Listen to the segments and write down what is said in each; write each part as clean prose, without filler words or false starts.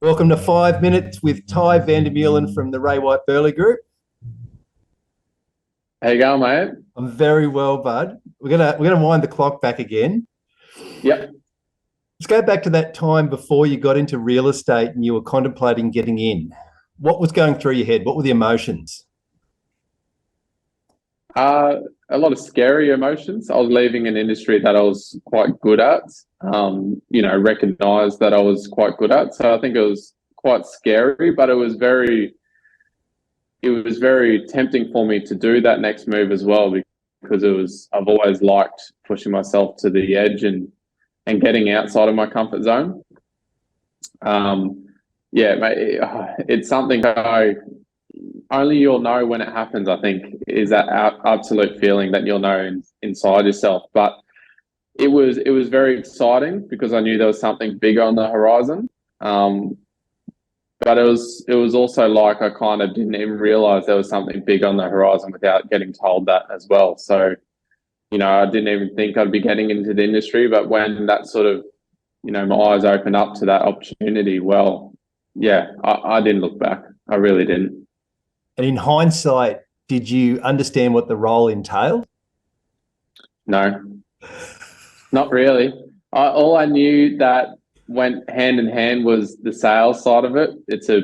Welcome to 5 Minutes with Ty Van Dermulen from the Ray White Burley Group. How you going, mate? I'm very well, bud. We're gonna wind the clock back again. Yep. Let's go back to that time before you got into real estate and you were contemplating getting in. What was going through your head? What were the emotions? A lot of scary emotions. I was leaving an industry that I was quite good at, recognized that I was quite good at. So I think it was quite scary, but it was very tempting for me to do that next move as well, because I've always liked pushing myself to the edge and getting outside of my comfort zone. Yeah, mate, it's something only you'll know when it happens, I think, is that absolute feeling that you'll know inside yourself. But it was very exciting because I knew there was something bigger on the horizon. But it was also like I kind of didn't even realize there was something big on the horizon without getting told that as well. So, I didn't even think I'd be getting into the industry, but when that sort of, my eyes opened up to that opportunity, well, yeah, I didn't look back. I really didn't. And in hindsight, did you understand what the role entailed? No, not really. All I knew that went hand in hand was the sales side of it. It's a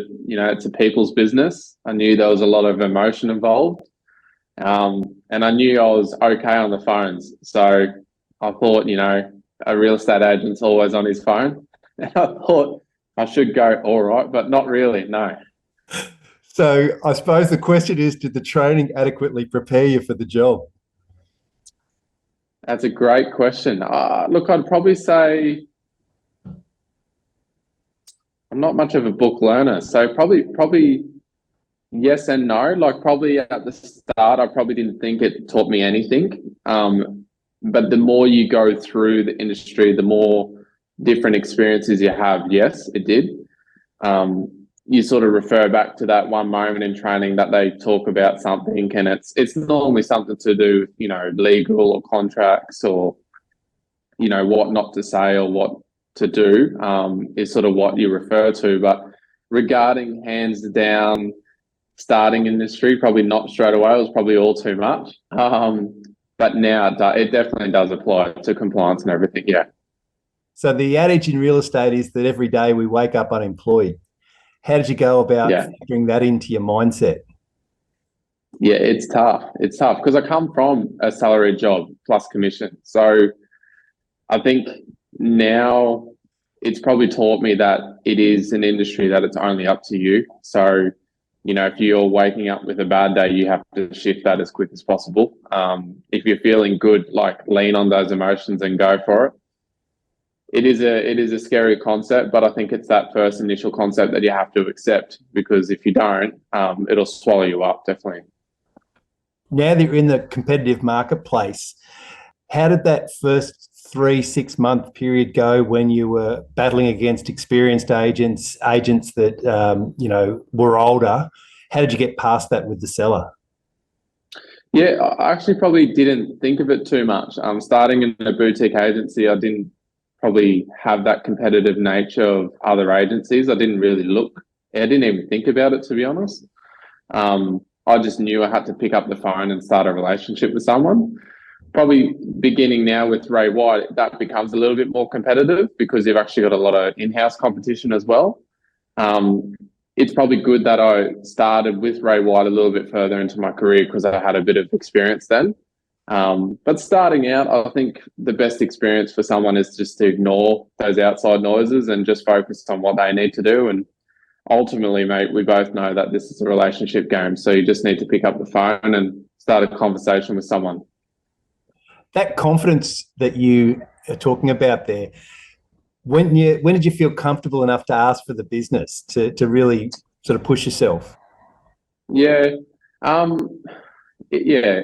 people's business. I knew there was a lot of emotion involved. And I knew I was okay on the phones. So I thought, a real estate agent's always on his phone. And I thought I should go all right, but not really, no. So I suppose the question is, did the training adequately prepare you for the job? That's a great question. Look, I'd probably say I'm not much of a book learner. So probably yes and no. Like probably at the start, I probably didn't think it taught me anything. But the more you go through the industry, the more different experiences you have. Yes, it did. You sort of refer back to that one moment in training that they talk about something, and it's normally something to do, legal or contracts or, what not to say or what to do, is sort of what you refer to. But regarding hands down starting industry, probably not straight away. It was probably all too much. But now it definitely does apply to compliance and everything. Yeah. So the adage in real estate is that every day we wake up unemployed. How did you go about factoring that into your mindset? Yeah, it's tough. It's tough because I come from a salaried job plus commission. So I think now it's probably taught me that it is an industry that it's only up to you. So, if you're waking up with a bad day, you have to shift that as quick as possible. If you're feeling good, like lean on those emotions and go for it. It is a scary concept, but I think it's that first initial concept that you have to accept, because if you don't, it'll swallow you up, definitely. Now that you're in the competitive marketplace, how did that first 3-6 month period go when you were battling against experienced agents that were older? How did you get past that with the seller? Yeah, I actually probably didn't think of it too much. Starting in a boutique agency, I didn't probably have that competitive nature of other agencies. I didn't really look. I didn't even think about it, to be honest. I just knew I had to pick up the phone and start a relationship with someone. Probably beginning now with Ray White, that becomes a little bit more competitive because you've actually got a lot of in-house competition as well. It's probably good that I started with Ray White a little bit further into my career because I had a bit of experience then. But starting out, I think the best experience for someone is just to ignore those outside noises and just focus on what they need to do. And ultimately, mate, we both know that this is a relationship game. So you just need to pick up the phone and start a conversation with someone. That confidence that you are talking about there, when did you feel comfortable enough to ask for the business to really sort of push yourself? Yeah. Yeah.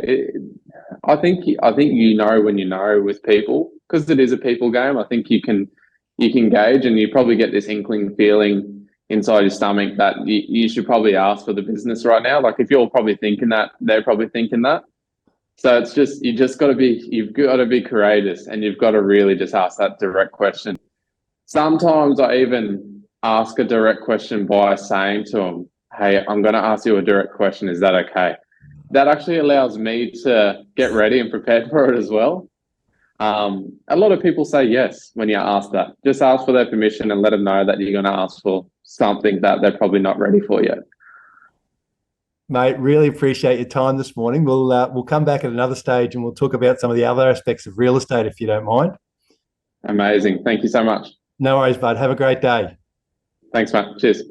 I think when you know with people, because it is a people game. I think you can gauge, and you probably get this inkling feeling inside your stomach that you should probably ask for the business right now. Like if you're probably thinking that, they're probably thinking that. So you've got to be courageous, and you've got to really just ask that direct question. Sometimes I even ask a direct question by saying to them, hey, I'm going to ask you a direct question. Is that okay? That actually allows me to get ready and prepared for it as well. A lot of people say yes when you ask that. Just ask for their permission and let them know that you're going to ask for something that they're probably not ready for yet. Mate, really appreciate your time this morning. We'll come back at another stage and we'll talk about some of the other aspects of real estate if you don't mind. Amazing. Thank you so much. No worries, bud. Have a great day. Thanks, mate. Cheers.